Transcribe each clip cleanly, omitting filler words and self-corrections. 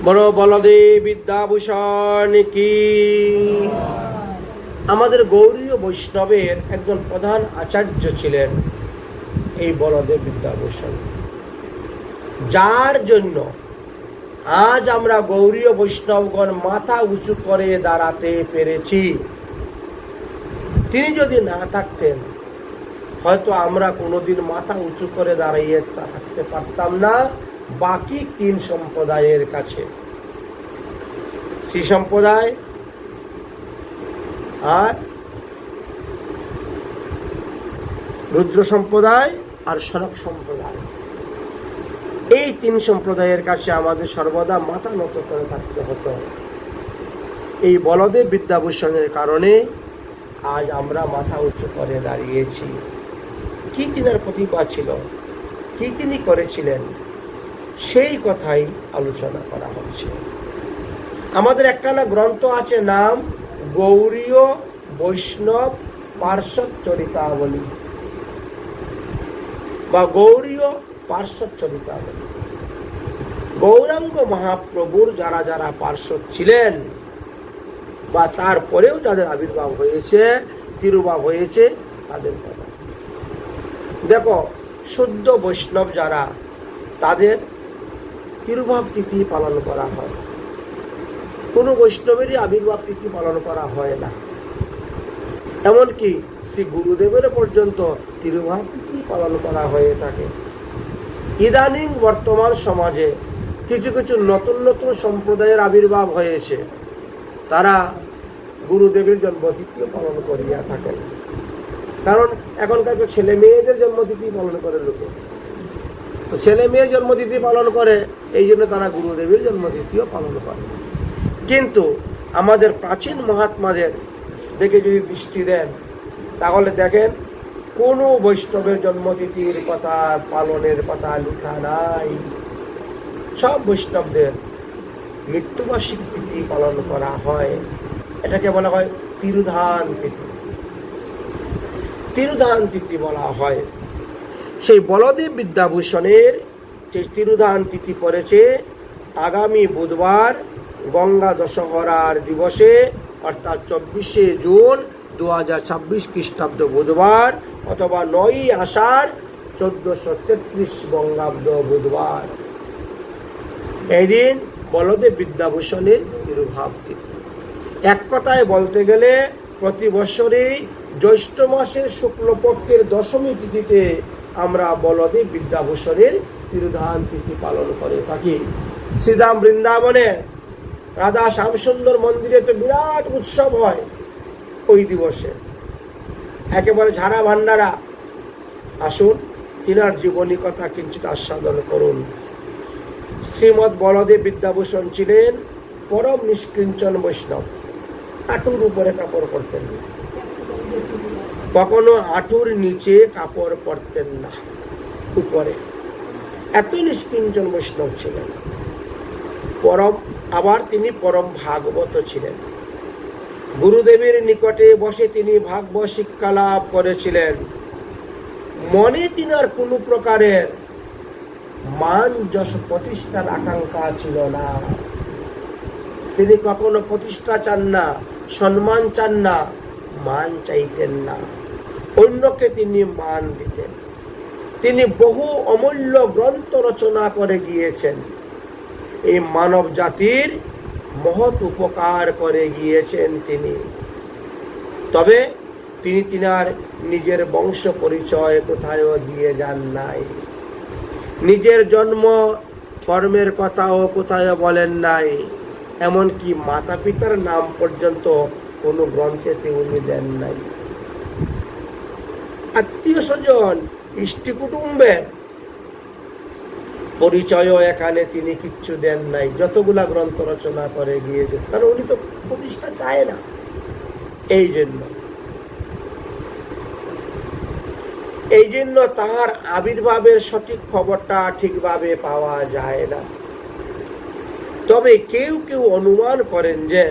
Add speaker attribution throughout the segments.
Speaker 1: বড় বলদেব বিদ্যাভূষণ কি। আমাদের গৌড়ীয় বৈষ্ণবের একজন প্রধান আচার্য ছিলেন এই বলদেব বিদ্যাভূষণ, যার জন্য আজ আমরা গৌড়ীয় বৈষ্ণবগণ মাথা উঁচু করে দাঁড়াতে পেরেছি। তিনি যদি না থাকতেন হয়তো আমরা কোনোদিন মাথা উঁচু করে দাঁড়িয়ে থাকতে পারতাম না বাকি তিন সম্প্রদায়ের কাছে, শ্রী সম্প্রদায় আর রুদ্র সম্প্রদায় আর সনক সম্প্রদায়। এই তিন সম্প্রদায়ের কাছে আমাদের সর্বদা মাথা নত করে থাকতে হতো। এই বলদেব বিদ্যাভূষণের কারণে আজ আমরা মাথা উঁচু করে দাঁড়িয়েছি। কি তিনার প্রতিভা ছিল, কি তিনি করেছিলেন, সেই কথাই আলোচনা করা হচ্ছে। আমাদের একখানা গ্রন্থ আছে, নাম গৌড়ীয় বৈষ্ণব পার্শ্বদ চরিতাবলী বা গৌড়ীয় পার্শ্বদ চরিতাবলী। গৌরাঙ্গ মহাপ্রভুর যারা যারা পার্শ্বদ ছিলেন বা তারপরেও যাদের আবির্ভাব হয়েছে, তিরুভাব হয়েছে, তাদের কথা দেখো। শুদ্ধ বৈষ্ণব যারা, তাদের তিরুভাব তিথি পালন করা হয়। কোনো বৈষ্ণবেরই আবির্ভাব তিথি পালন করা হয় না। এমনকি শ্রী গুরুদেবের পর্যন্ত তিরুভাব তিথি পালন করা হয়ে থাকে। ইদানিং বর্তমান সমাজে কিছু কিছু নতুন নতুন সম্প্রদায়ের আবির্ভাব হয়েছে, তারা গুরুদেবের জন্মতিথিও পালন করিয়া থাকেন। কারণ এখনকার ছেলে মেয়েদের জন্মতিথি পালন করে লোকে, তো ছেলে মেয়ের জন্মতিথি পালন করে, এই জন্য তারা গুরুদেবের জন্মতিথিও পালন করে। কিন্তু আমাদের প্রাচীন মহাত্মাদের দেখে যদি দৃষ্টি দেন, তাহলে দেখেন কোনো বৈষ্ণবের জন্মতিথির কথা, পালনের কথা লেখা নাই। সব বৈষ্ণবদের মৃত্যুবার্ষিকী তিথি পালন করা হয়। এটাকে বলা হয় তিরুধান তিথি। তিরুধান তিথি বলা হয়। সেই বলদেব বিদ্যাভূষণের যে তিরুধান তিথি পড়েছে আগামী বুধবার গঙ্গা দশহরার দিবসে, অর্থাৎ 24শে জুন 2026 খ্রিস্টাব্দ বুধবার, অথবা 9ই আষাঢ় 1433 বঙ্গাব্দ বুধবার। এই দিন বলদেব বিদ্যাভূষণের তিরুভাব তিথি। এক কথায় বলতে গেলে প্রতি বছরই জ্যৈষ্ঠ মাসের শুক্লপক্ষের দশমী তিথিতে আমরা বলদেব বিদ্যাভূষণের তিরুধান তিথি পালন করে থাকি। শ্রীধাম বৃন্দাবনে রাধা শ্যামসুন্দর মন্দিরে তো বিরাট উৎসব হয় ওই দিবসে, একেবারে ঝাড়া ভান্ডারা। আসুন তিনার জীবনী কথা কিঞ্চিত আস্বাদন করুন। শ্রীমৎ বলদেব বিদ্যাভূষণ ছিলেন পরম নিষ্কিঞ্চন বৈষ্ণব। হাঁটুর উপরে কাপড় পরতেন না, কখনো হাঁটুর নিচে কাপড় পরতেন না, উপরে। এত নিষ্কিঞ্চন বৈষ্ণব ছিলেন। আবার তিনি পরম ভাগবত ছিলেন। গুরুদেবের নিকটে বসে তিনি ভাগবত শিক্ষা লাভ করেছিলেন। মনে তিনার কোনো প্রকারের মান যশ প্রতিষ্ঠার আকাঙ্ক্ষা ছিল না। তিনি কখনো প্রতিষ্ঠা চান না, সম্মান চান না, মান চাইতেন না। অন্যকে তিনি মান দিতেন। তিনি বহু অমূল্য গ্রন্থ রচনা করে গিয়েছেন। এই মানব জাতির মহৎ উপকার করে গিয়েছেন তিনি। তবে তিনি তিনার নিজের বংশ পরিচয় কোথায়ও দিয়ে যান নাই। নিজের জন্ম কর্মের কথাও কোথায় বলেন নাই। এমনকি মাতা পিতার নাম পর্যন্ত কোনো গ্রন্থেতে উনি দেন নাই। আত্মীয় স্বজন, ইষ্টি কুটুম্বের পরিচয়ও এখানে তিনি কিচ্ছু দেন নাই, যতগুলা গ্রন্থ রচনা করে গিয়েছেন। কারণ উনি তো প্রতিষ্ঠা চায় না। এই জন্য তাহার আবির্ভাবের সঠিক খবরটা ঠিকভাবে পাওয়া যায় না। তবে কেউ কেউ অনুমান করেন যে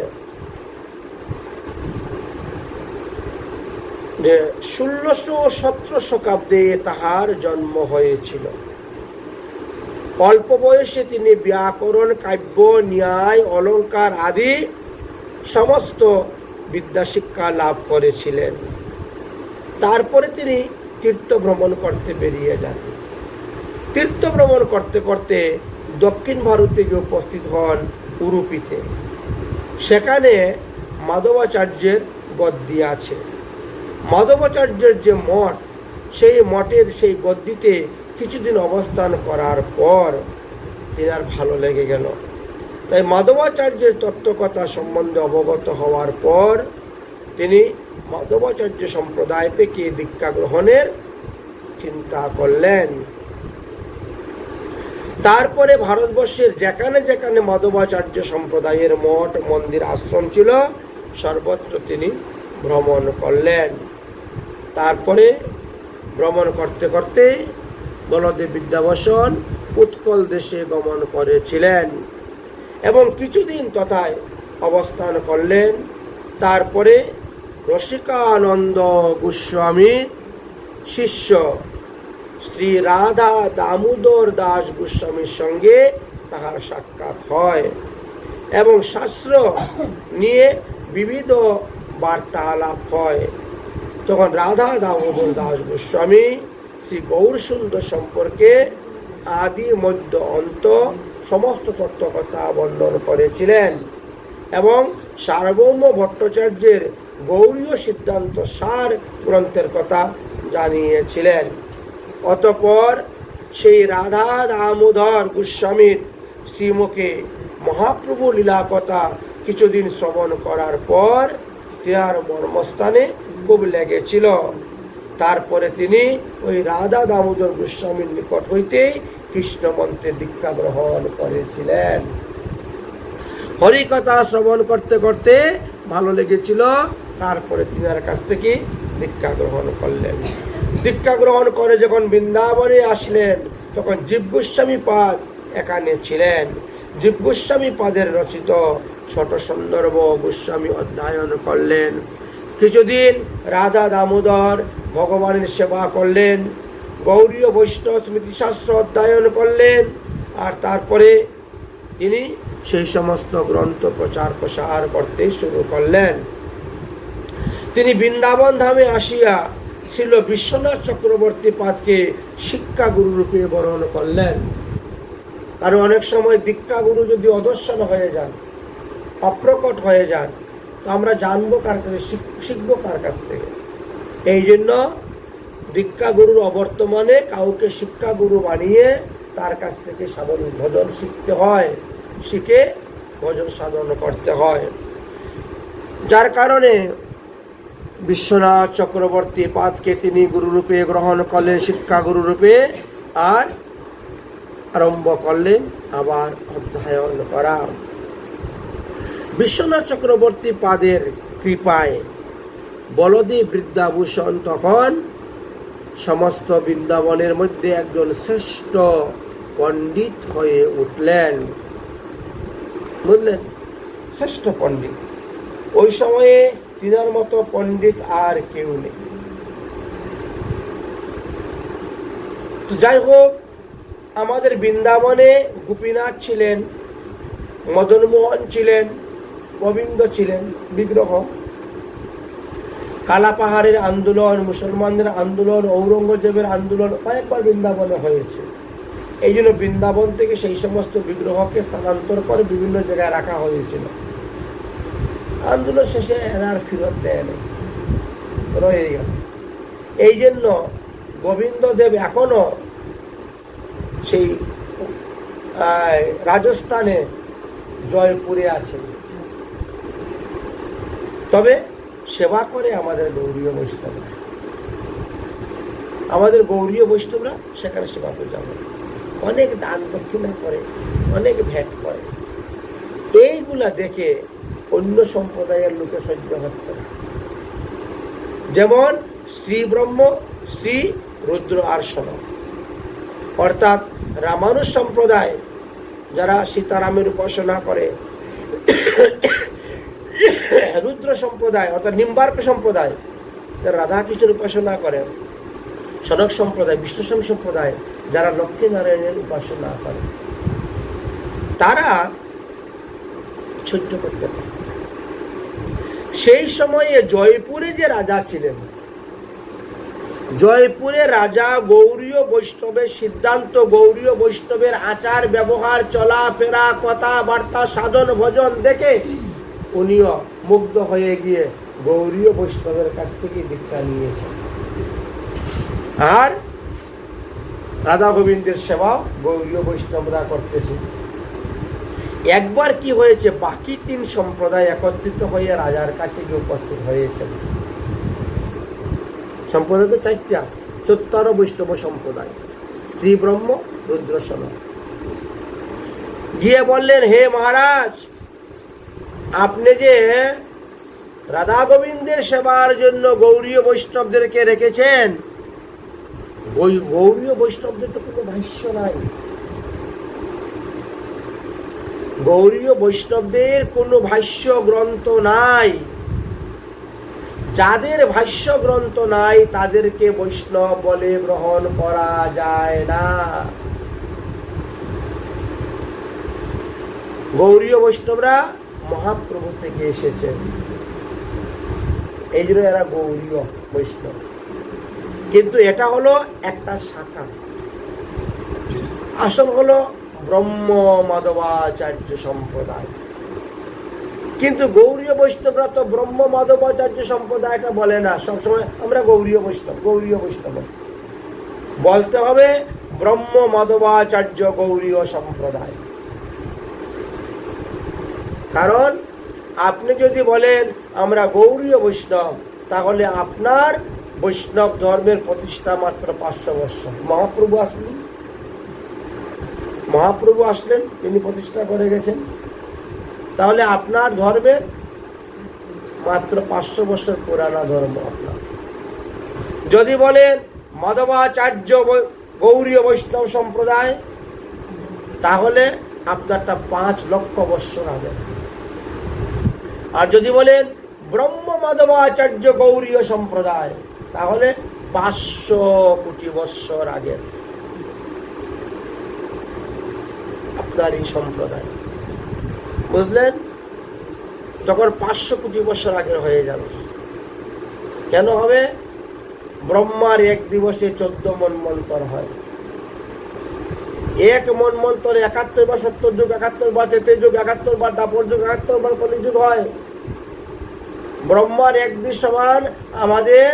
Speaker 1: 1617 শতাব্দে তাহার জন্ম হয়েছিল। অল্প বয়সে তিনি ব্যাকরণ, কাব্য, ন্যায়, অলঙ্কার আদি সমস্ত বিদ্যাশিক্ষা লাভ করেছিলেন। তারপরে তিনি তীর্থ ভ্রমণ করতে বেরিয়ে যান। তীর্থ ভ্রমণ করতে করতে দক্ষিণ ভারতে গিয়ে উপস্থিত হন উড়ুপিতে। সেখানে মাধবাচার্যের গদ্দি আছে। মাধবাচার্যের যে মঠ, সেই মঠের সেই গদ্দিতে কিছুদিন অবস্থান করার পর তিনার ভালো লেগে গেল। তাই মাধবাচার্যের তত্ত্বকথা সম্বন্ধে অবগত হওয়ার পর তিনি মাধবাচার্য সম্প্রদায় থেকে দীক্ষা গ্রহণের চিন্তা করলেন। তারপরে ভারতবর্ষের যেখানে যেখানে মাধবাচার্য সম্প্রদায়ের মঠ, মন্দির, আশ্রম ছিল সর্বত্র তিনি ভ্রমণ করলেন। তারপরে ভ্রমণ করতে করতে বলদেব বিদ্যাভূষণ উৎকল দেশে গমন করেছিলেন এবং কিছুদিন তথায় অবস্থান করলেন। তারপরে রসিকানন্দ গোস্বামীর শিষ্য শ্রী রাধা দামোদর দাস গোস্বামীর সঙ্গে তাহার সাক্ষাৎ হয় এবং শাস্ত্র নিয়ে বিবিধ বার্তালাপ হয়। তখন রাধা দামোদর দাস গোস্বামী শ্রী গৌরসুন্দর সম্পর্কে আদি মধ্য অন্ত সমস্ত তত্ত্বকথা বর্ণন করেছিলেন এবং সার্বভৌম ভট্টাচার্যের গৌরীয় সিদ্ধান্ত সার গ্রন্থের কথা জানিয়েছিলেন। অতঃপর সেই রাধা দামোদর গোস্বামীর শ্রীমুখে মহাপ্রভু লীলা কথা কিছুদিন শ্রবণ করার পর তিনার মর্মস্থানে খুব লেগেছিল। তারপরে তিনি ওই রাধা দামোদর গোস্বামীর নিকট হইতে কৃষ্ণ মন্ত্রে দীক্ষা গ্রহণ করেছিলেন। হরিকথা শ্রবণ করতে করতে ভালো লেগেছিল। তারপরে তিনার কাছ থেকে দীক্ষা গ্রহণ করলেন। দীক্ষা গ্রহণ করে যখন বৃন্দাবনে আসলেন তখন জীব গোস্বামী পাদ এখানে ছিলেন। জীব গোস্বামী পাদের রচিত ষট সন্দর্ভ গোস্বামী অধ্যয়ন করলেন। কিছুদিন রাধা দামোদর ভগবানের সেবা করলেন, গৌরীয় বৈষ্ণব স্মৃতিশাস্ত্র অধ্যয়ন করলেন। আর তারপরে তিনি সেই সমস্ত গ্রন্থ প্রচার প্রসার করতে শুরু করলেন। তিনি বৃন্দাবন ধামে আসিয়া ছিল বিশ্বনাথ চক্রবর্তী পাদকে শিক্ষা গুরু রূপে বরণ করলেন। কারণ অনেক সময় দীক্ষা গুরু যদি অদর্শন হয়ে যান, অপ্রকট হয়ে যান, তো আমরা জানবো কার কাছে, শিখবো কার কাছ থেকে। এই জন্য দীক্ষা গুরুর অবর্তমানে কাউকে শিক্ষা গুরু বানিয়ে তার কাছ থেকে সাধন ভজন শিখতে হয়, শিখে ভজন সাধন করতে হয়। যার কারণে বিশ্বনাথ চক্রবর্তী পাদকে তিনি গুরুরূপে গ্রহণ করলেন, শিক্ষা গুরুরূপে, আর আরম্ভ করলেন আবার অধ্যয়ন করা। বিশ্বনাথ চক্রবর্তী পাদের কৃপায় বলদেব বিদ্যাভূষণ তখন সমস্ত বৃন্দাবনের মধ্যে একজন শ্রেষ্ঠ পণ্ডিত হয়ে উঠলেন। বুঝলেন, শ্রেষ্ঠ পণ্ডিত। ওই সময়ে তিনার মতো পণ্ডিত আর কেউ নেই। তো যাই হোক, আমাদের বৃন্দাবনে গোপীনাথ ছিলেন, মদনমোহন ছিলেন, গোবিন্দ ছিলেন বিগ্রহ। কালাপাহাড়ের আন্দোলন, মুসলমানদের আন্দোলন, ঔরঙ্গজেবের আন্দোলন অনেকবার বৃন্দাবনে হয়েছে। এই জন্য বৃন্দাবন থেকে সেই সমস্ত বিগ্রহকে স্থানান্তর করে বিভিন্ন জায়গায় রাখা হয়েছিল। আন্দোলন শেষে এরা আর ফিরত দেয় না, রয়ে গেল। এই জন্য গোবিন্দদেব এখনো সেই রাজস্থানে জয়পুরে আছেন, তবে সেবা করে আমাদের গৌরীয় বৈষ্ণবরা। আমাদের গৌরীয় বৈষ্ণবরা সেখানে সেবা পূজা করে, অনেক দান দক্ষিণা করে, অনেক ভেট করে। এইগুলা দেখে অন্য সম্প্রদায়ের লোকে সহ্য হচ্ছে না। যেমন শ্রী ব্রহ্ম, শ্রী রুদ্র আর সনম, অর্থাৎ রামানুজ সম্প্রদায় যারা সীতারামের উপাসনা করে, রুদ্র সম্প্রদায় অর্থাৎ নিম্বার্ক সম্প্রদায় রাধাকৃষ্ণের উপাসনা করেন, সনক সম্প্রদায়, বিষ্ণুস্বামী সম্প্রদায় যারা লক্ষ্মী নারায়ণের উপাসনা করে তারা সহ্য করতে পারে। সেই সময়ে জয়পুরে যে রাজা ছিলেন, জয়পুরে রাজা গৌড়ীয় বৈষ্ণবের সিদ্ধান্ত, গৌড়ীয় বৈষ্ণবের আচার ব্যবহার, চলাফেরা, কথাবার্তা, সাধন ভজন দেখে উনিও মুগ্ধ হয়ে গিয়ে গৌড়ীয় বৈষ্ণবের কাছ থেকে দীক্ষা নিয়েছেন। আর রাধা গোবিন্দের সেবা গৌড়ীয় বৈষ্ণবরা করতেছে। একবার কি হয়েছে, বাকি 3 সম্প্রদায় একত্রিত হয়ে রাজার কাছে গিয়ে উপস্থিত হয়েছেন। সম্প্রদায় তো 4টা, 14 বৈষ্ণব সম্প্রদায়, শ্রী ব্রহ্ম, রুদ্র, সনক। গিয়ে বললেন, হে মহারাজ, আপনি যে রাধা গোবিন্দের সেবার জন্য গৌড়ীয় বৈষ্ণবদেরকে রেখেছেন, গৌড়ীয় বৈষ্ণবদের তো কোনো ভাষ্য নাই। গৌড়ীয় বৈষ্ণবদের কোনো ভাষ্য গ্রন্থ নাই। যাদের ভাষ্য গ্রন্থ নাই তাদেরকে বৈষ্ণব বলে গ্রহণ করা যায় না। গৌড়ীয় বৈষ্ণবরা মহাপ্রভু থেকে এসেছেন, এই জন্য এরা গৌড়ীয় বৈষ্ণব। কিন্তু এটা হলো একটা শাখা, আসল হলো ব্রহ্ম মাধবাচার্য সম্প্রদায়। কিন্তু গৌড়ীয় বৈষ্ণবরা তো ব্রহ্ম মাধবাচার্য সম্প্রদায়টা বলে না, সবসময় আমরা গৌড়ীয় বৈষ্ণব, গৌড়ীয় বৈষ্ণব বলতে হবে। ব্রহ্ম মাধবাচার্য গৌড়ীয় সম্প্রদায়। কারণ আপনি যদি বলেন আমরা গৌড়ীয় বৈষ্ণব, তাহলে আপনার বৈষ্ণব ধর্মের প্রতিষ্ঠা মাত্র 500 বছর। মহাপ্রভু আসলেন, তিনি প্রতিষ্ঠা করে গেছেন। তাহলে আপনার ধর্মের মাত্র 500 বছর পুরানা ধর্ম আপনার। যদি বলেন মাধবাচার্য গৌড়ীয় বৈষ্ণব সম্প্রদায়, তাহলে আপনারটা 5 লক্ষ বছর আগে। আর যদি বলেন ব্রহ্ম মাধবাচার্য গৌড়ীয় সম্প্রদায়, তাহলে 500 কোটি বছর আগে আপনার এই সম্প্রদায়। বুঝলেন? যখন 500 কোটি বছর আগে হয়ে যাবে, কেন হবে? ব্রহ্মার 1 দিবসে 14 মন্বন্তর হয়। 1 মন্বন্তরে 71 বার 70 যুগ, 71 বার 73 যুগ, 71 বার দাপর যুগ, 71 বার কলিযুগ হয়। ব্রহ্মার 1 দিন সমান আমাদের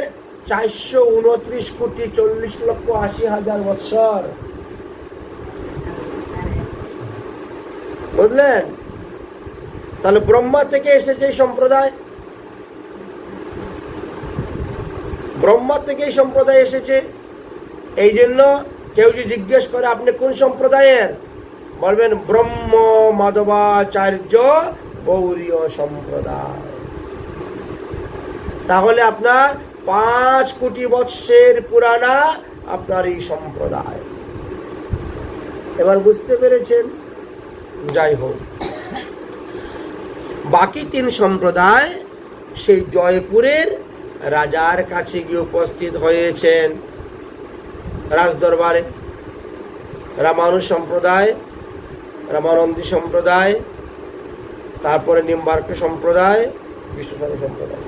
Speaker 1: 429 কোটি 40 লক্ষ 80 হাজার বৎসর। বুঝলেন? তাহলে ব্রহ্মা থেকে এসেছে সম্প্রদায়, ব্রহ্মা থেকে এই সম্প্রদায় এসেছে। এই জন্য কেউ যদি জিজ্ঞেস করে আপনি কোন সম্প্রদায়ের, বলবেন ব্রহ্ম মাধবাচার্য গৌড়ীয় সম্প্রদায়। তাহলে আপনার 5 কোটি বৎসরের পুরানা আপনার এই সম্প্রদায়। এবার বুঝতে পেরেছেন? যাই হোক, বাকি 3 সম্প্রদায় সেই জয়পুরের রাজার কাছে গিয়ে উপস্থিত হয়েছেন রাজদরবারে। রামানুজ সম্প্রদায়, রামানন্দী সম্প্রদায়, তারপরে নিম্বার্ক সম্প্রদায়, বিশ্বসাগর সম্প্রদায়।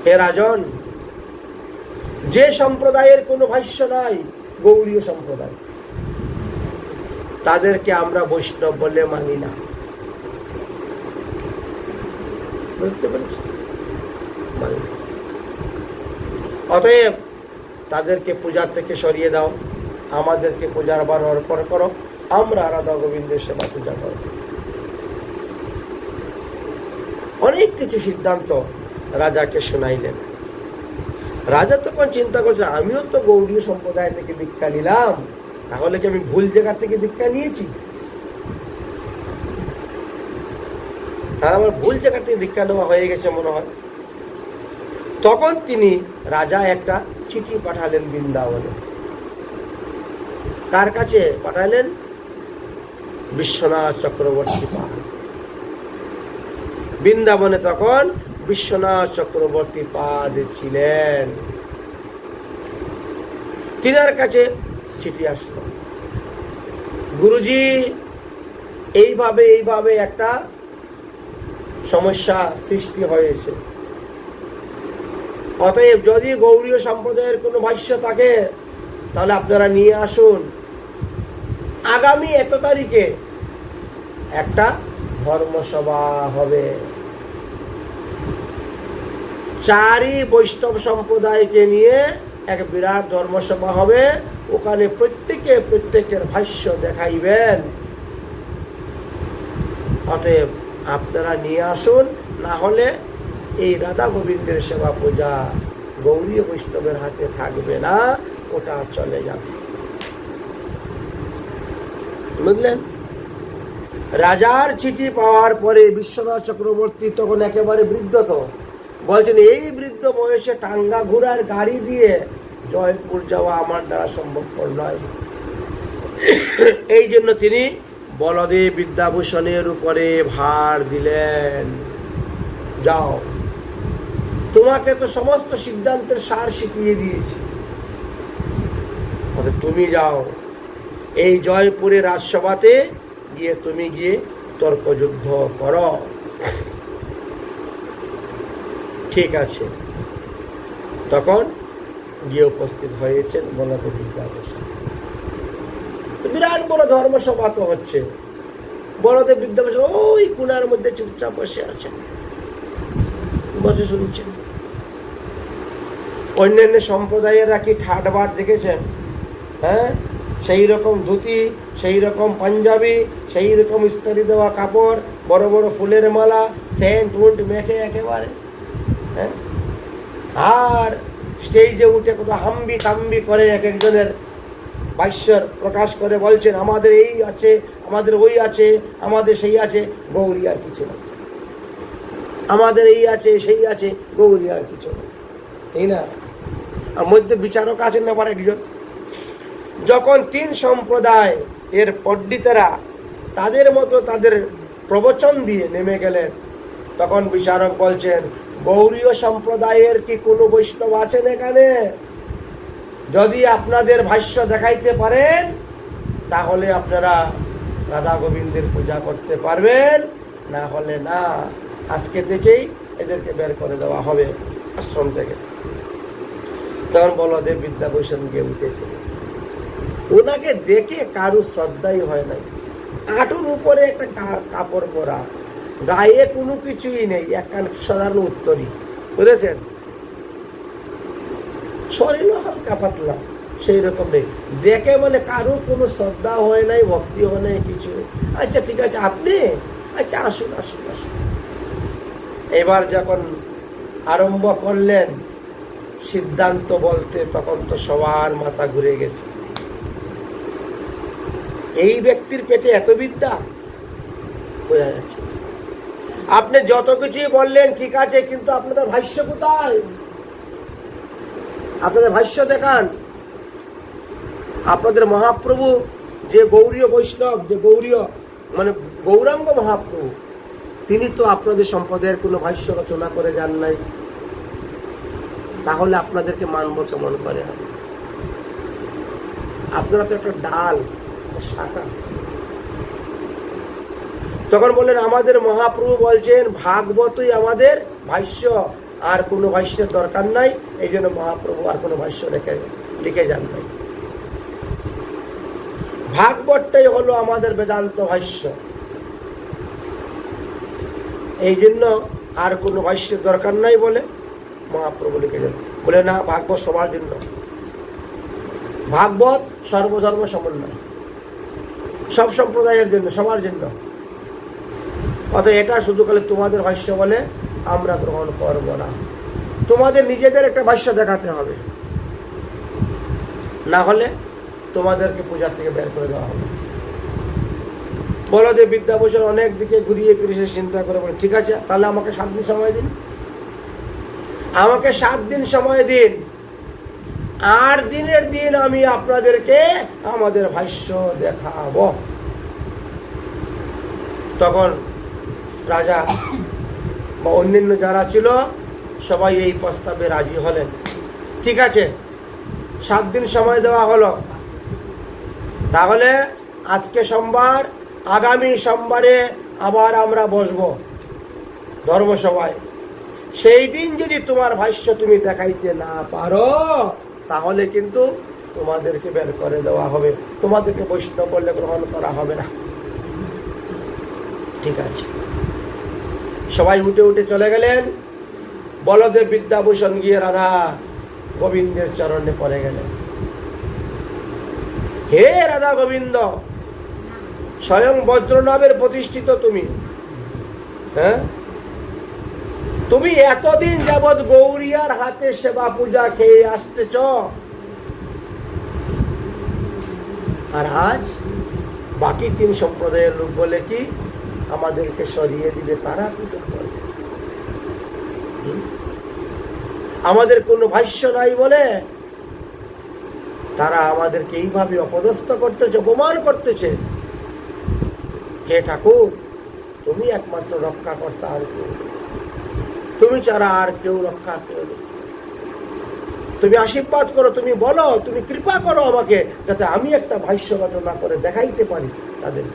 Speaker 1: হে রাজন, যে সম্প্রদায়ের কোনো ভাষ্য নাই, গৌড়ীয় সম্প্রদায়, তাদেরকে আমরা বৈষ্ণব বলে মানি না। বুঝতে পেরেছি? অতএব তাদেরকে পূজার থেকে সরিয়ে দাও, আমাদেরকে পূজার বার অর্পণ করো, আমরা রাধা গোবিন্দের সেবা পূজা করো। অনেক কিছু সিদ্ধান্ত রাজাকে শোনাইলেন। রাজা তখন চিন্তা করছে, আমিও তো গৌড়ীয় সম্প্রদায় থেকে দীক্ষা নিলাম, তাহলে কি আমি ভুল জায়গা থেকে দীক্ষা নিয়েছি? তার আমার ভুল জায়গা থেকে দীক্ষা নেওয়া হয়ে গেছে মনে হয়। তখন তিনি রাজা একটা চিঠি পাঠালেন বৃন্দাবনে। কার কাছে পাঠালেন? বিশ্বনাথ চক্রবর্তী পাদ। বৃন্দাবনে তখন বিশ্বনাথ চক্রবর্তী পাদ ছিলেন। তিনার কাছে চিঠি আসলো, গুরুজি এইভাবে এইভাবে একটা সমস্যা সৃষ্টি হয়েছে, অতএব যদি গৌড়ীয় সম্প্রদায়ের কোনো ভাষ্য থাকে তাহলে আপনারা নিয়ে আসুন। আগামী এত তারিখে একটা ধর্মসভা হবে, চারই বৈষ্ণব সম্প্রদায়কে নিয়ে এক বিরাট ধর্মসভা হবে, ওখানে প্রত্যেকের ভাষ্য দেখাইবেন। অতএব আপনারা নিয়ে আসুন, না হলে এই রাধা গোবিন্দের সেবা পূজা গৌরী বৈষ্ণবের হাতে থাকবে না, ওটা চলে যাবে। বুঝলেন? রাজার চিঠি পাওয়ার পরে বিশ্বনাথ চক্রবর্তী তখন একেবারে বৃদ্ধ, তো বলছেন এই বৃদ্ধ বয়সে টাঙ্গা ঘোড়ার গাড়ি দিয়ে জয়পুর যাওয়া আমার দ্বারা সম্ভবপর নয়। এই জন্য তিনি বলদেব বিদ্যাভূষণের উপরে ভার দিলেন, যাও, তোমাকে তো সমস্ত সিদ্ধান্তের সার শিখিয়ে দিয়েছি, তুমি যাও, এই জয়পুরের রাজসভাতে গিয়ে তুমি গিয়ে তর্কযুদ্ধ করো। ঠিক আছে। তখন গিয়ে উপস্থিত হয়েছেন বলদেব বিদ্যাভূষণ। বিরাট বড় ধর্মসভা তো হচ্ছে, বলদেব বিদ্যাভূষণ ওই কোণার মধ্যে চুপচাপ বসে আছেন, বসে শুনছেন। অন্যান্য সম্প্রদায়েরা কি ঠাটবার দেখেছেন? হ্যাঁ, সেই রকম ধুতি, সেই রকম পাঞ্জাবি, সেই রকম ইস্তারি দেওয়া কাপড়, বড় বড় ফুলের মালা, সেন্ট উন্ট মেখে একেবারে, হ্যাঁ, আর স্টেজে উঠে কত হাম্বি তাম্বি করে এক একজনের ভাষ্যর প্রকাশ করে বলছেন আমাদের এই আছে, আমাদের ওই আছে, আমাদের সেই আছে, গৌরী আর কিছু না, আমাদের এই আছে সেই আছে, গৌরী আর কিছু না, এই না। আর মধ্যে বিচারক আছেন আবার একজন। যখন তিন সম্প্রদায় এর পণ্ডিতেরা তাদের মতো তাদের প্রবচন দিয়ে নেমে গেলেন, তখন বিচারক বলছেন গৌরীয় সম্প্রদায়ের কি কোনো বৈষ্ণব আছেন এখানে? যদি আপনাদের ভাষ্য দেখাইতে পারেন তাহলে আপনারা রাধা গোবিন্দের পূজা করতে পারবেন, না হলে না, আজকে থেকেই এদেরকে বের করে দেওয়া হবে আশ্রম থেকে। তখন বলদেব বিদ্যাভূষণ গিয়ে উঠেছিল, ওনাকে দেখে কারো শ্রদ্ধাই হয় নাই। হাঁটুর উপরে একটা কাপড় পরা, গায়ে কোনো কিছুই নেই, একটা সাধারণ উত্তরী, বুঝেছেন, শরীর হালকা পাতলা, সেই রকম নেই, দেখে মানে কারো কোনো শ্রদ্ধা হয় নাই, ভক্তি হয় নাই, কিছু নেই। আচ্ছা ঠিক আছে, আপনি আচ্ছা আসুন আসুন আসুন। এবার যখন আরম্ভ করলেন সিদ্ধান্ত বলতে, তখন তো সবার মাথা ঘুরে গেছে। এই ব্যক্তির পেটে এত বিদ্যা, বোঝা যাচ্ছে। আপনি যত কিছুই বললেন ঠিক আছে, কিন্তু আপনাদের ভাষ্য কোথায়? আপনাদের ভাষ্য দেখান। আপনাদের মহাপ্রভু যে গৌরীয় বৈষ্ণব, যে গৌরীয় মানে গৌরাঙ্গ মহাপ্রভু, তিনি তো আপনাদের সম্প্রদায়ের কোনো ভাষ্য রচনা করে যান নাই, তাহলে আপনাদেরকে মানব কেমন করে? আপনারা তো একটা ডাল, শাখা। তখন বললেন আমাদের মহাপ্রভু বলছেন ভাগবতই আমাদের ভাষ্য, আর কোনো ভাষ্যের দরকার নাই, এই জন্য মহাপ্রভু আর কোনো ভাষ্য লিখে যান নাই। ভাগবতটাই হলো আমাদের বেদান্ত ভাষ্য, এই জন্য আর কোনো ভাষ্যের দরকার নাই বলে মহাপ্রভু লিখে যান। বলে না, ভাগবত সবার জন্য, ভাগবত সর্বধর্ম সমন্বয়, সব সম্প্রদায়ের জন্য, সবার জন্য। অতএব এটা শুধু খালি তোমাদের ভাষ্য বলে আমরা গ্রহণ করব না, তোমাদের নিজেদের একটা ভাষ্য দেখাতে হবে, না হলে তোমাদেরকে পূজা থেকে বের করে দেওয়া হবে। বলদেব বিদ্যাভূষণ অনেক দিকে ঘুরিয়ে ফিরিয়ে চিন্তা করে বলে ঠিক আছে, তাহলে আমাকে 7 দিন সময় দিন, আমাকে 7 দিন সময় দিন, 8 দিনের দিন আমি আপনাদেরকে আমাদের ভাষ্য দেখাবো। তখন রাজা বা অন্যান্য যারা ছিল সবাই এই প্রস্তাবে রাজি হলেন। ঠিক আছে, 7 দিন সময় দেওয়া হলো। তাহলে আজকে সোমবার, আগামী সোমবারে আবার আমরা বসবো ধর্মসভায়। সেই দিন যদি তোমার ভাষ্য তুমি দেখাইতে না পারো, তাহলে কিন্তু তোমাদেরকে বের করে দেওয়া হবে, তোমাদেরকে বৈষ্ণব বললে গ্রহণ করা হবে না। ঠিক আছে, সবাই উঠে উঠে চলে গেলেন। বলদেব বিদ্যাভূষণ গিয়ে রাধা গোবিন্দের চরণে পড়ে গেলেন। হে রাধা গোবিন্দ, স্বয়ং বজ্রনাভের প্রতিষ্ঠিত তুমি, হ্যাঁ, তুমি এতদিন যাবৎ গৌরিয়ার হাতে সেবা পূজা খেয়ে আসতেছ, আর আজ বাকি 3 সম্প্রদায়ের লোক বলে কি আমাদেরকে সরিয়ে দিবে, তারা পূজা করবে। আমাদের কোনো ভাষ্য নাই বলে তারা আমাদেরকে এইভাবে অপদস্থ করতেছে, অপমান করতেছে। হে ঠাকুর, তুমি একমাত্র রক্ষা কর্তা, আর কেউ, তুমি ছাড়া আর কেউ রক্ষা কেউ নেই। তুমি আশীর্বাদ করো, তুমি বলো, তুমি কৃপা করো আমাকে, যাতে আমি একটা ভাষ্য রচনা করে দেখাইতে পারি তাদের।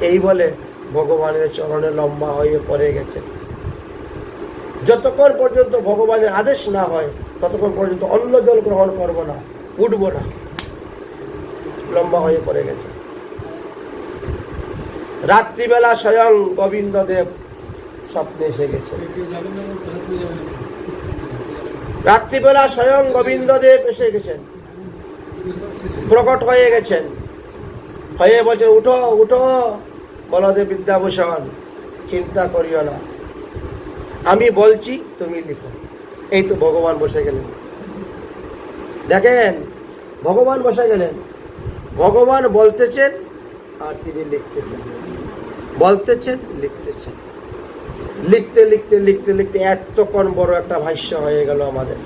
Speaker 1: এই বলে ভগবানের চরণে লম্বা হয়ে পড়ে গেছে। যতক্ষণ পর্যন্ত ভগবানের আদেশ না হয় ততক্ষণ পর্যন্ত অন্য জল গ্রহণ করবো না, উঠবো না, লম্বা হয়ে পড়ে গেছে। রাত্রিবেলা স্বয়ং গোবিন্দদেব স্বপ্নে এসে গেছে। রাত্রিবেলা স্বয়ং গোবিন্দদেব এসে গেছেন, প্রকট হয়ে গেছেন, হয়ে বলছেন, উঠো উঠো বলদেব বিদ্যাভূষণ, চিন্তা করিও না, আমি বলছি তুমি লিখো। এই তো ভগবান বসে গেলেন। দেখেন, ভগবান বসে গেলেন, ভগবান বলতেছেন আর তিনি লিখতেছেন, বলতেছেন লিখতেছেন, লিখতে লিখতে লিখতে লিখতে এতক্ষণ বড় একটা ভাষ্য হয়ে গেল আমাদের।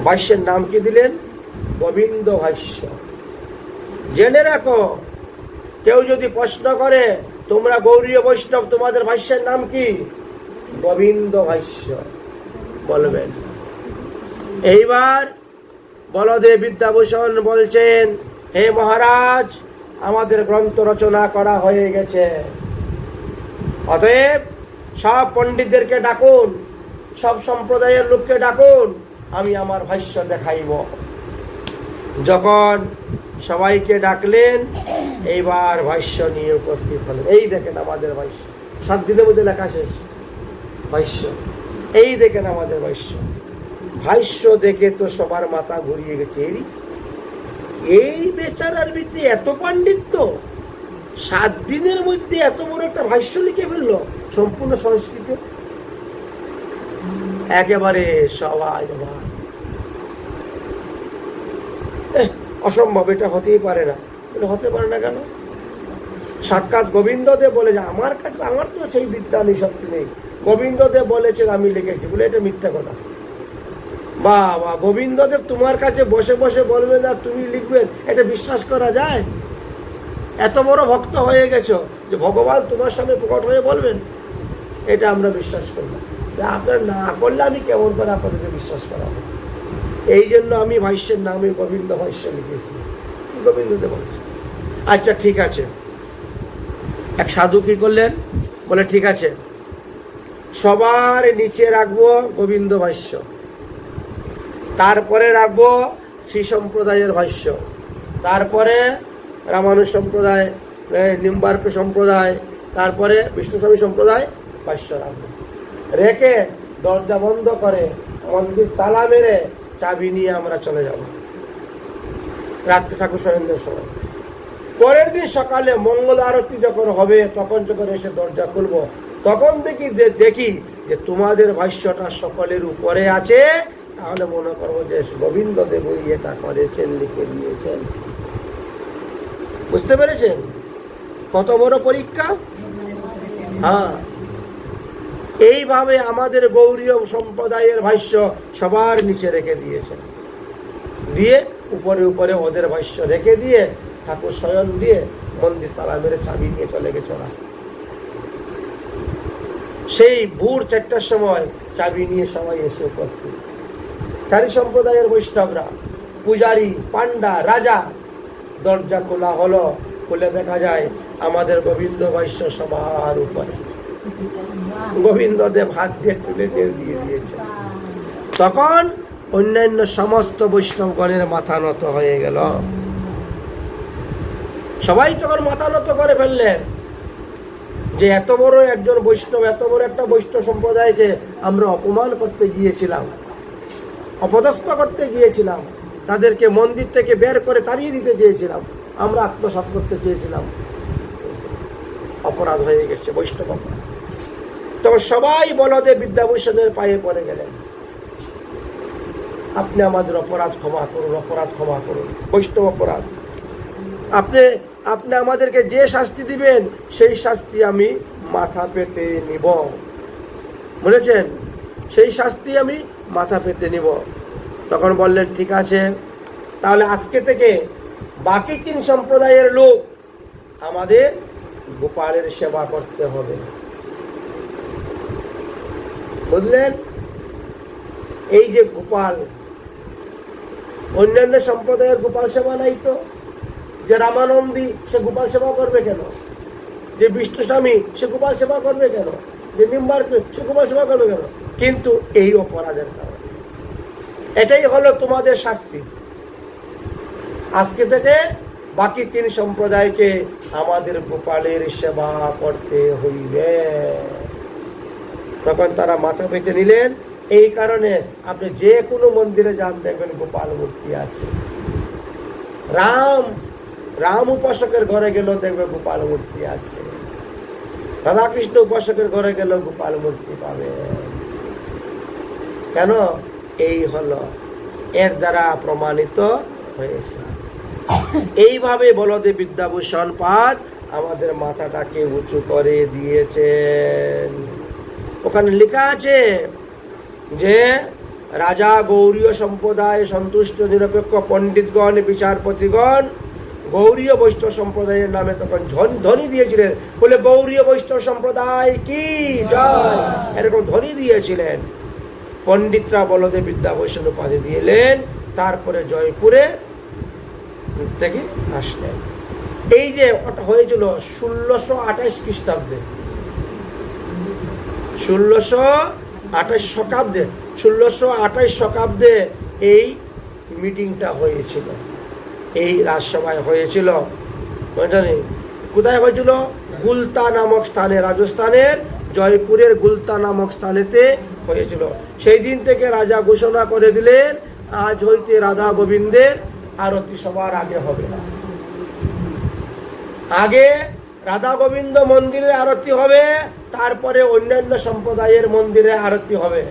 Speaker 1: ভাষ্যের নাম কি দিলেন? গোবিন্দ ভাষ্য। জেনে রাখো, কেউ যদি প্রশ্ন করে তোমরা গৌরীয় বৈষ্ণব, তোমাদের ভাষ্যের নাম কি? গোবিন্দ ভাষ্য বলবেন। এইবার বলদেব বিদ্যাভূষণ বলছেন, হে মহারাজ, আমাদের গ্রন্থ রচনা করা হয়ে গেছে, অতএব সব পণ্ডিতদেরকে ডাকুন, সব সম্প্রদায়ের লোককে ডাকুন, আমি আমার ভাষ্য দেখাইব। যখন সবাইকে ডাকলেন, এইবার ভাষ্য নিয়ে উপস্থিত হলেন। এই দেখেন আমাদের ভাষ্য, 7 দিনের মধ্যে লেখা শেষ ভাষ্য। এই দেখেন আমাদের ভাষ্য। ভাষ্য দেখে তো সবার মাথা ঘুরিয়ে গেছে। এই বেচারার ভিতরে এত পাণ্ডিত্য, 7 দিনের মধ্যে এত বড় একটা ভাষ্য লিখে ফেললো, সম্পূর্ণ সংস্কৃত, একেবারে সবাই অসম্ভব, এটা হতেই পারে না। এটা হতে পারে না কেন? সাক্ষাৎ গোবিন্দদেব বলে যে আমার কাছে, আমার তো সেই বিদ্যা নিশক্তি নেই, গোবিন্দদেব বলেছেন আমি লিখেছি বলে এটা মিথ্যা কথা। বাবা, গোবিন্দদেব তোমার কাছে বসে বসে বলবেন আর তুমি লিখবেন, এটা বিশ্বাস করা যায়? এত বড় ভক্ত হয়ে গেছো যে ভগবান তোমার সামনে প্রকট হয়ে বলবেন, এটা আমরা বিশ্বাস করি না। আপনার না করলে আমি কেমন করে আপনাদেরকে বিশ্বাস করাবো? এই জন্য আমি ভাষ্যের নামে গোবিন্দ ভাষ্য লিখেছি। গোবিন্দদেব বলছে আচ্ছা ঠিক আছে। এক সাধু কি করলেন, বলে ঠিক আছে, সবার নিচে রাখবো গোবিন্দ ভাষ্য, তারপরে রাখবো শ্রী সম্প্রদায়ের ভাষ্য, তারপরে রামানুজ সম্প্রদায়, নিম্বার্ক সম্প্রদায়, তারপরে বিষ্ণুস্বামী সম্প্রদায় ভাষ্য রাখবো। রেখে দরজা বন্ধ করে মন্দির তালা মেরে চাবি নিয়ে আমরা চলে যাব রাত্রে ঠাকুর শয়নের সময়। পরের দিন সকালে মঙ্গল আরতি যখন হবে, তখন যখন এসে দরজা খুলবো, তখন দেখি যে তোমাদের ভাষ্যটা সকলের উপরে আছে, তাহলে মনে করবো যে গোবিন্দদেব এটা করেছেন, লিখে দিয়েছেন। বুঝতে পেরেছেন কত বড় পরীক্ষা? হ্যাঁ, এইভাবে আমাদের গৌরীয় সম্প্রদায়ের ভাষ্য সবার নিচে রেখে দিয়েছেন, দিয়ে উপরে উপরে ওদের ভাষ্য রেখে দিয়ে ঠাকুর শয়ন দিয়ে মন্দির তালা মেরে চাবি নিয়ে চলে গেছে ওরা। সেই ভোর 4টার সময় চাবি নিয়ে সবাই এসে উপস্থিত। চারি সম্প্রদায়ের বৈষ্ণবরা পূজারী, পান্ডা, রাজা, দরজা খোলা হলো, খুলে দেখা যায় আমাদের গোবিন্দ বৈশ্য সবার উপরে। গোবিন্দদেব হাত দিয়ে তুলে দিয়ে দিয়েছে। তখন অন্যান্য সমস্ত বৈষ্ণবগণের মাথা নত হয়ে গেল। সবাই তখন মাথা নত করে ফেললেন যে এত বড় একজন বৈষ্ণব, এত বড় একটা বৈষ্ণব সম্প্রদায়কে আমরা অপমান করতে গিয়েছিলাম, অপদস্থ করতে গিয়েছিলাম, তাদেরকে মন্দির থেকে বের করে তাড়িয়ে দিতে চেয়েছিলাম, আমরা আত্মসাৎ করতে চেয়েছিলাম, অপরাধ হয়ে গেছে, বৈষ্ণব অপরাধ। তখন সবাই বলদেব বিদ্যাভূষণের পায়ে পড়ে গেলেন, আপনি আমাদের অপরাধ ক্ষমা করুন, অপরাধ ক্ষমা করুন, বৈষ্ণব অপরাধ। আপনি আপনি আমাদেরকে যে শাস্তি দিবেন সেই শাস্তি আমি মাথা পেতে নিব, বুঝেছেন, সেই শাস্তি আমি মাথা পেতে নিব। তখন বললেন ঠিক আছে, তাহলে আজকে থেকে বাকি 3 সম্প্রদায়ের লোক আমাদের গোপালের সেবা করতে হবে, বুঝলেন। এই যে গোপাল, অন্যান্য সম্প্রদায়ের গোপাল সেবা নাই তো। যে রামানন্দী সে গোপাল সেবা করবে কেন? যে বিষ্ণুস্বামী সে গোপাল সেবা করবে কেন? যে নিম্বার্ক সে গোপাল সেবা করবে কেন? কিন্তু এই অপরাধের কারণে। এটাই হলো তোমাদের শাস্তি। আজকে থেকে বাকি 3 সম্প্রদায়কে আমাদের গোপালের সেবা করতে হইবে। তখন তারা মাথা পেতে নিলেন। এই কারণে আপনি যে কোনো মন্দিরে যান, দেখবেন গোপাল মূর্তি আছে। রাম উপাসকের ঘরে গেল, দেখবে গোপাল মূর্তি আছে। রাধাকৃষ্ণ উপাসকের ঘরে গেল, গোপাল মূর্তি পাবে। কেন? এই হলো, এর দ্বারা প্রমাণিত হয়েছে। এইভাবে বলদেব বিদ্যাভূষণ পাদ আমাদের মাথাটাকে উঁচু করে দিয়েছেন। ওখানে লেখা আছে যে রাজা গৌরীয় সম্প্রদায় সন্তুষ্ট নিরপেক্ষ পণ্ডিতগণ, বিচারপতিগণ গৌরীয় বৈষ্ণব সম্প্রদায়ের নামে তখন ধ্বনি দিয়েছিলেন, বলে গৌরীয় বৈষ্ণব সম্প্রদায় কি জয়, এরকম ধ্বনি দিয়েছিলেন। পণ্ডিতরা বলদেব বিদ্যাভূষণ উপাধি দিলেন। তারপরে জয়পুরে থেকে আসলেন। এই যে হয়েছিল 1628 খ্রিস্টাব্দে, 1628 শতাব্দে, 1628 শতাব্দে এই মিটিংটা হয়েছিল, এই রাজসভায় হয়েছিল। কোথায় হয়েছিল? গুলতা নামক স্থানে, রাজস্থানের জয়পুরের গুলতা নামক স্থানেতে হয়েছিল। সেই দিন থেকে রাজা ঘোষণা করে দিলেন, আজ হইতে রাধা গোবিন্দের আরতি সবার আগে হবে না। আগে রাধা গোবিন্দ মন্দিরে আরতি হবে, তারপরে অন্যান্য সম্প্রদায়ের মন্দিরে আরতি হবে।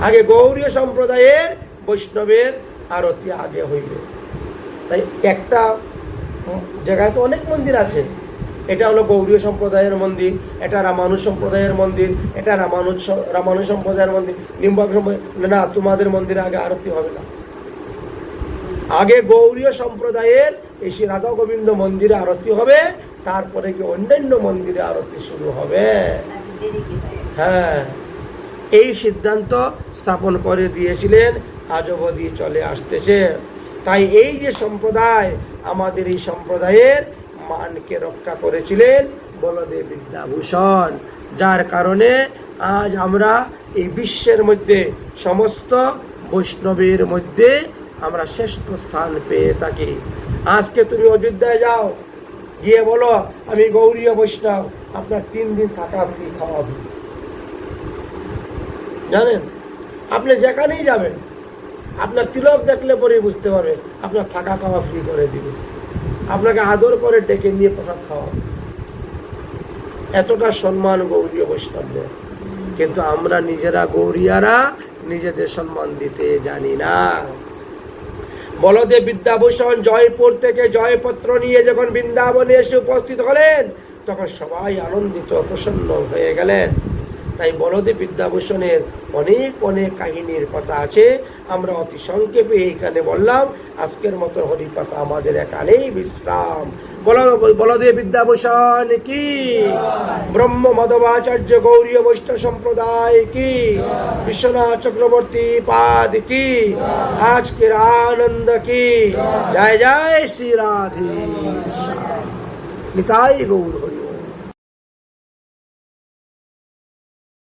Speaker 1: আগে গৌরীয় সম্প্রদায়ের বৈষ্ণবের আরতি আগে হইবে। তাই একটা জায়গায় তো অনেক মন্দির আছে, এটা হলো গৌরীয় সম্প্রদায়ের মন্দির, এটা রামানুজ সম্প্রদায়ের মন্দির, এটা রামানুজ সম্প্রদায়ের মন্দির, নিম্বার্ক সম্প্রদায়, না, তোমাদের মন্দিরে আগে আরতি হবে না। আগে গৌরীয় সম্প্রদায়ের এই শ্রী রাধা গোবিন্দ মন্দিরে আরতি হবে, তারপরে কি অন্যান্য মন্দিরে আরতি শুরু হবে। হ্যাঁ, এই সিদ্ধান্ত স্থাপন করে দিয়েছিলেন, আজ অবধি চলে আসতেছে। তাই এই যে সম্প্রদায়, আমাদের এই সম্প্রদায়ের মানকে রক্ষা করেছিলেন বলদেব বিদ্যাভূষণ, যার কারণে আজ আমরা এই বিশ্বের মধ্যে সমস্ত বৈষ্ণবের মধ্যে আমরা শ্রেষ্ঠ স্থান পেয়ে থাকি। আজকে তুমি অযোধ্যায় যাও, গিয়ে বলো আমি গৌরীয় বৈষ্ণব, আপনার 3 দিন থাকা ফ্রি, খাওয়া ফ্রি। জানেন, আপনি যেখানেই যাবেন, আপনার তিলক দেখলে পরে বুঝতে পারবে, আপনার থাকা খাওয়া ফ্রি করে দিবে, আপনাকে আদর করে ডেকে নিয়ে প্রসাদ খাওয়া। এতটা সম্মান গৌরীয় বৈষ্ণবদের। কিন্তু আমরা নিজেরা গৌরীয়ারা নিজেদের সম্মান দিতে জানি না। বলদেব বিদ্যাভূষণ জয়পুর থেকে জয়পত্র নিয়ে যখন বৃন্দাবনে এসে উপস্থিত হলেন, তখন সবাই আনন্দিত প্রসন্ন হয়ে গেলেন। তাই বলদেব বিদ্যাভূষণের অনেক অনেক কাহিনীর কথা আছে, আমরা অতি সংক্ষেপে এইখানে বললাম। আজকের মতো হরিকথা আমাদের এখানেই বিশ্রাম। বলদেব বিদ্যাভূষণ কি, ব্রহ্ম মাধবাচার্য গৌরীয় বৈষ্ণব সম্প্রদায় কি, বিশ্বনাথ চক্রবর্তী পাদ কি, আজকের আনন্দ কি। জয় জয় শ্রী রাধে নিতাই গৌর হরি।